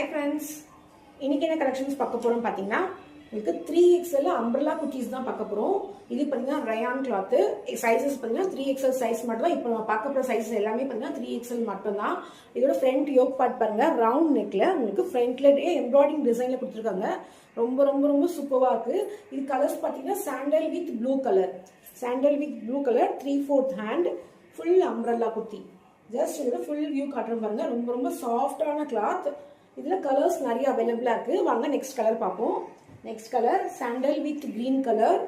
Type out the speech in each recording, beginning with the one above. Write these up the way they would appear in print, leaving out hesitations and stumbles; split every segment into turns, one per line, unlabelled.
Hi friends, இன்னைக்கு என்ன collections பார்க்க போறோம் பாத்தீங்கன்னா உங்களுக்கு 3XL அம்ப்ரெல்லா குர்தீஸ் தான் பார்க்க போறோம். இது பாத்தீங்கன்னா ரயான் கிளாத். சைஸஸ் பாத்தீங்கன்னா 3XL சைஸ் மட்டும் தான். இப்போ நம்ம பார்க்க போற சைஸஸ் எல்லாமே பாத்தீங்கன்னா 3XL மட்டும் தான். இதோட ஃப்ரண்ட் யோக் பார்ட் பாருங்க, ரவுண்ட் நெக்ல உங்களுக்கு ஃப்ரண்ட்ல எம்ப்ராய்டிங் டிசைன்ல கொடுத்திருக்காங்க. ரொம்ப ரொம்ப ரொம்ப சூப்பரா இருக்கு. இது கலர்ஸ் பாத்தீங்கன்னா sandal with blue colour. Sandal with blue colour 3/4 hand full umbrella kurti. Just இதோட ஃபுல் வியூ காட்டுறேன் பாருங்க. ரொம்ப ரொம்ப சாஃப்டான கிளாத். இதுல கலர்ஸ் நிறைய அவைலபிளா இருக்கு. வாங்க நெக்ஸ்ட் கலர் பார்ப்போம். Next colour sandal with green colour.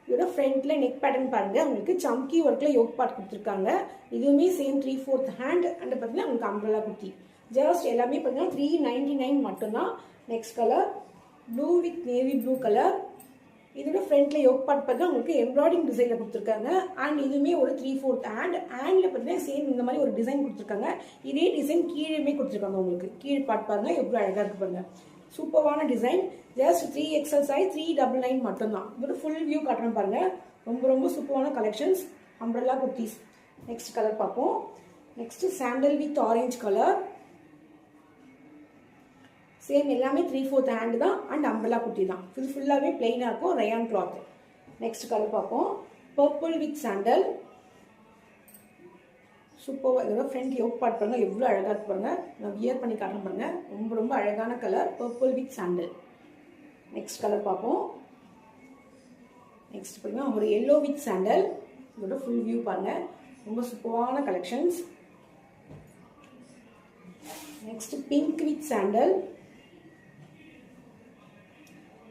இதோட ஃப்ரண்ட்ல நெக் பேட்டர்ன் பாருங்க. உங்களுக்கு சம்கி ஒர்க்ல யோக் பார்ட் கொடுத்துருக்காங்க. இதுவுமே சேம் 3/4 ஹேண்ட் அண்ட் பார்த்தீங்கன்னா உங்களுக்கு அம்ப்ரெல்லா குர்தி. ஜஸ்ட் எல்லாமே பார்த்தீங்கன்னா 399 மட்டும்தான். Next colour blue with navy blue colour. இதோட ஃப்ரண்ட்ல யோக் பார்ட் பார்த்தா உங்களுக்கு எம்ப்ராய்டிங் டிசைன்ல கொடுத்துருக்காங்க. அண்ட் இதுவுமே ஒரு 3/4 ஹேண்ட். ஹேண்ட்ல பார்த்தீங்கன்னா சேம் இந்த மாதிரி ஒரு டிசைன் கொடுத்துருக்காங்க. இதே டிசைன் கீழேயுமே கொடுத்துருக்காங்க. உங்களுக்கு கீழே பார்ட் பாருங்க எவ்வளோ அழகா இருக்கு பாருங்க. சூப்பரான டிசைன். ஜஸ்ட் 3XL சைஸ் 399 மட்டும்தான். இதோட ஃபுல் வியூ காட்டுறேன் பாருங்க. ரொம்ப ரொம்ப சூப்பரான collections umbrella kurtis. Next colour பார்ப்போம். Next sandal with orange colour. Same எல்லாமே 3/4 ஹேண்ட் தான் அண்ட் அம்ப்ரெல்லா குர்தி தான். இது ஃபுல்லாகவே பிளெயினாக இருக்கும், ரயான் கிளாத். நெக்ஸ்ட் கலர் பார்ப்போம். Purple with sandal. சூப்பராக இதோட ஃப்ரண்ட் யோக் பார்ட் பாருங்க எவ்வளோ அழகாக இருக்கு பாருங்க. நான் வியர் பண்ணி காட்டுறேன் பாருங்க. ரொம்ப ரொம்ப அழகான colour purple with sandal. Next colour பார்ப்போம். நெக்ஸ்ட் பாருங்க ஒரு எல்லோ வித் சாண்டல். இதோட ஃபுல் வியூ பாருங்க. ரொம்ப சூப்பரான collections. Next pink with sandal.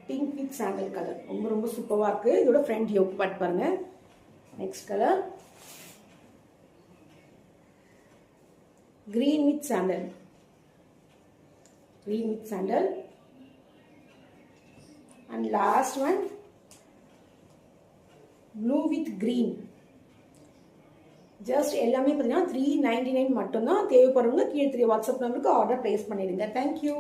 Pink with sandal colour ரொம்ப ரொம்ப சூப்பராக இருக்கு. இதோட ஃப்ரண்ட் யோக் பார்ட் பாருங்க. Next colour green with sandal. Green with sandal. And last one blue with green. Just எல்லாமே பார்த்தீங்கன்னா 399 மட்டும்தான். தேவைப்படுறவங்க கீழே வாட்ஸ்அப் நம்பருக்கு ஆர்டர் பிளேஸ் பண்ணிடுங்க. தேங்க்யூ.